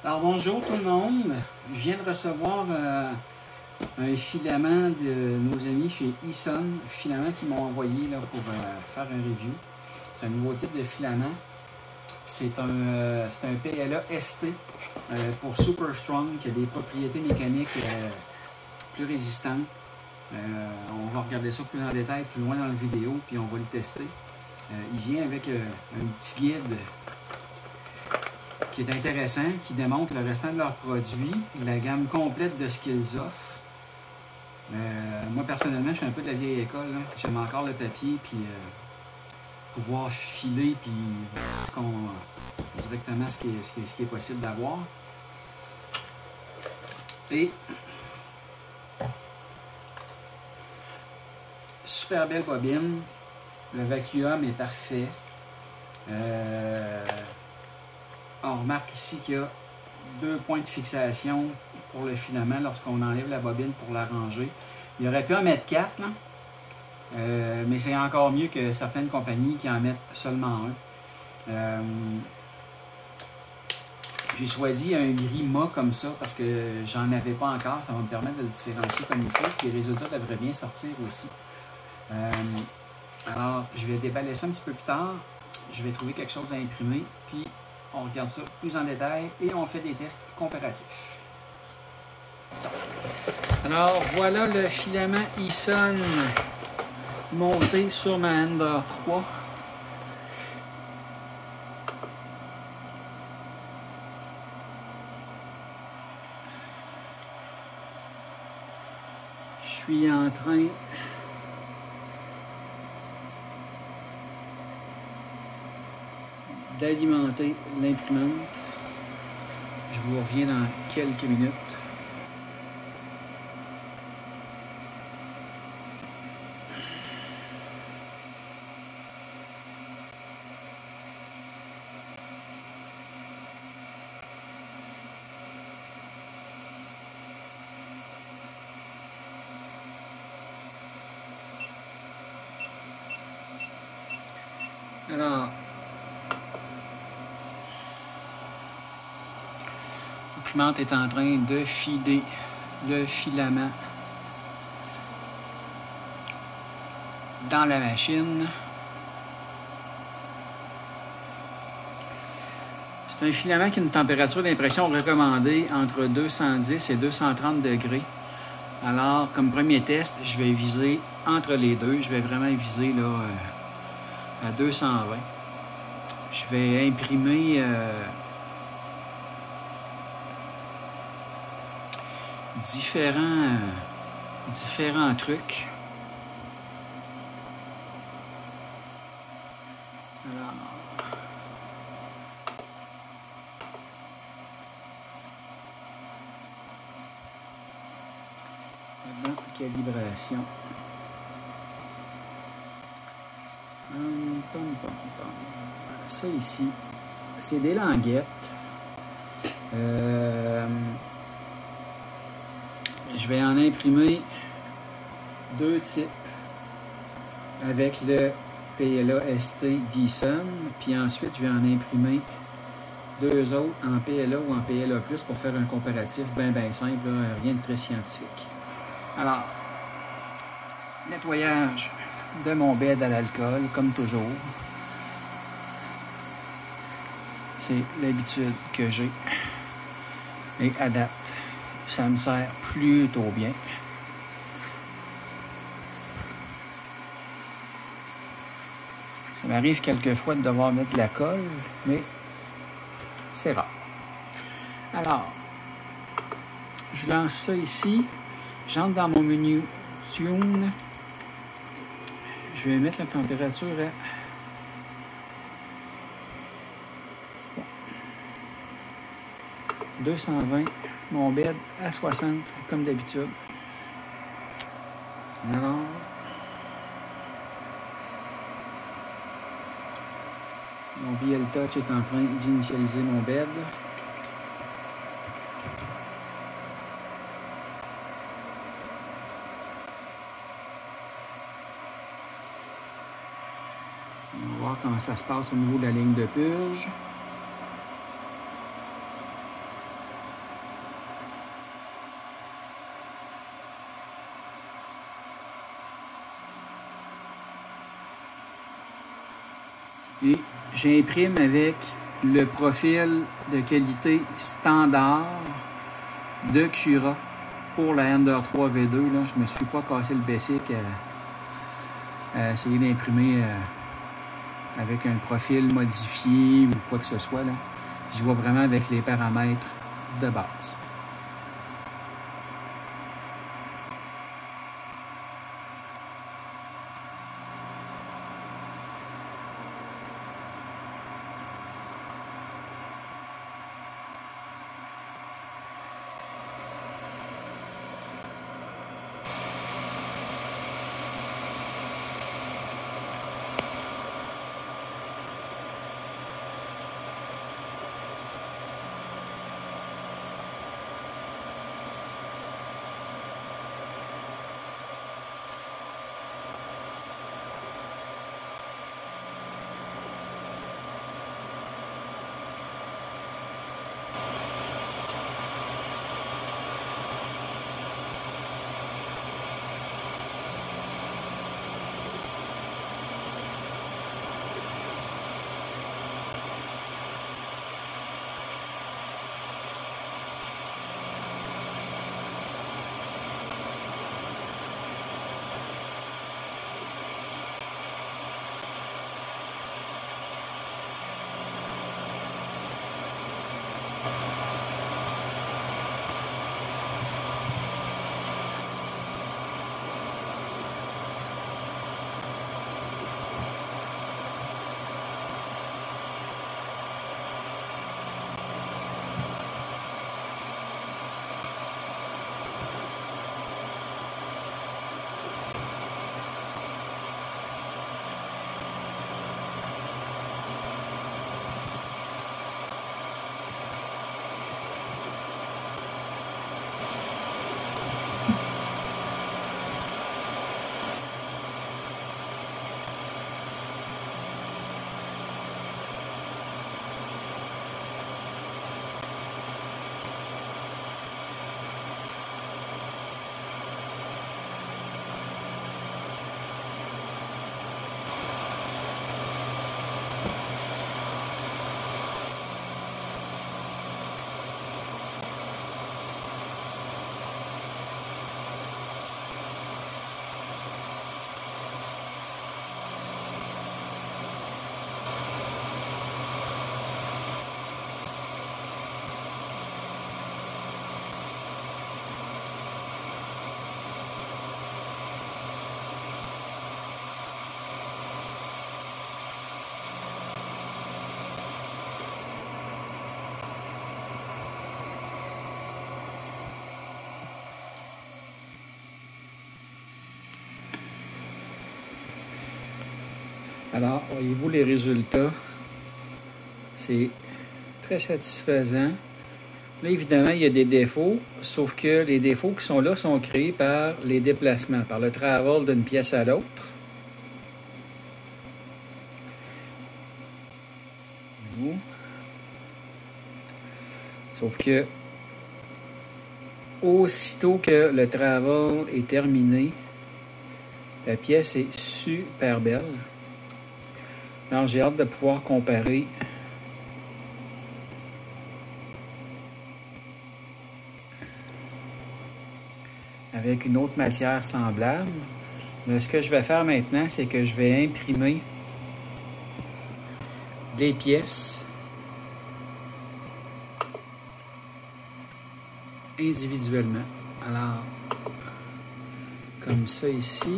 Alors bonjour tout le monde, je viens de recevoir un filament de nos amis chez Eason, filament qu'ils m'ont envoyé là, pour faire un review. C'est un nouveau type de filament, c'est un PLA ST pour Super Strong qui a des propriétés mécaniques plus résistantes. On va regarder ça plus en détail, plus loin dans la vidéo, puis on va le tester. Il vient avec un petit guide qui est intéressant, qui démontre le restant de leurs produits, la gamme complète de ce qu'ils offrent. Moi, personnellement, je suis un peu de la vieille école. J'aime encore le papier, puis pouvoir filer, puis directement ce qui est possible d'avoir. Et super belle bobine. Le vacuum est parfait. On remarque ici qu'il y a 2 points de fixation pour le filament lorsqu'on enlève la bobine pour la ranger. Il aurait pu en mettre 4, là. Mais c'est encore mieux que certaines compagnies qui en mettent seulement un. J'ai choisi un gris mat comme ça parce que j'en avais pas encore. Ça va me permettre de le différencier comme il faut. Puis les résultats devraient bien sortir aussi. Alors, je vais déballer ça un petit peu plus tard. Je vais trouver quelque chose à imprimer. Puis, on regarde ça plus en détail et on fait des tests comparatifs. Alors, voilà le filament Eason monté sur ma Ender 3. Je suis en train d'alimenter l'imprimante. Je vous reviens dans quelques minutes. Alors, l'imprimante est en train de filer le filament dans la machine. C'est un filament qui a une température d'impression recommandée entre 210 et 230 degrés. Alors, comme premier test, je vais viser entre les deux. Je vais vraiment viser là, à 220. Je vais imprimer différents trucs. Alors, maintenant, calibration. Ça ici, c'est des languettes. Je vais en imprimer 2 types avec le PLA ST d'Eason, puis ensuite je vais en imprimer 2 autres en PLA ou en PLA+, pour faire un comparatif bien simple, là, rien de très scientifique. Alors, nettoyage de mon bed à l'alcool, comme toujours. C'est l'habitude que j'ai. Et à date, ça me sert plutôt bien. Ça m'arrive quelquefois de devoir mettre de la colle, mais c'est rare. Alors, je lance ça ici. J'entre dans mon menu Tune. Je vais mettre la température à 220, mon bed à 60, comme d'habitude. Alors, mon BL Touch est en train d'initialiser mon bed. On va voir comment ça se passe au niveau de la ligne de purge. Et j'imprime avec le profil de qualité standard de Cura pour la Ender 3 V2. Là, je ne me suis pas cassé le basic à essayer d'imprimer avec un profil modifié ou quoi que ce soit. Là. Je vois vraiment avec les paramètres de base. Alors, voyez-vous les résultats? C'est très satisfaisant. Là, évidemment, il y a des défauts, sauf que les défauts qui sont là sont créés par les déplacements, par le travel d'une pièce à l'autre. Sauf que, aussitôt que le travel est terminé, la pièce est super belle. Alors, j'ai hâte de pouvoir comparer avec une autre matière semblable. Mais ce que je vais faire maintenant, c'est que je vais imprimer des pièces individuellement. Alors, comme ça ici,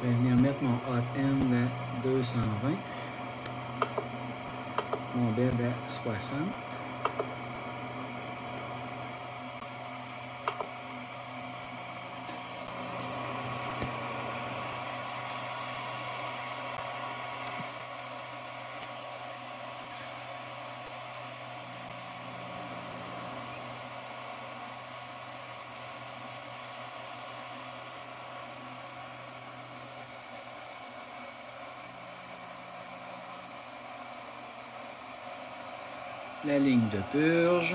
je vais venir mettre mon hot end à 220, mon bed à 60. La ligne de purge.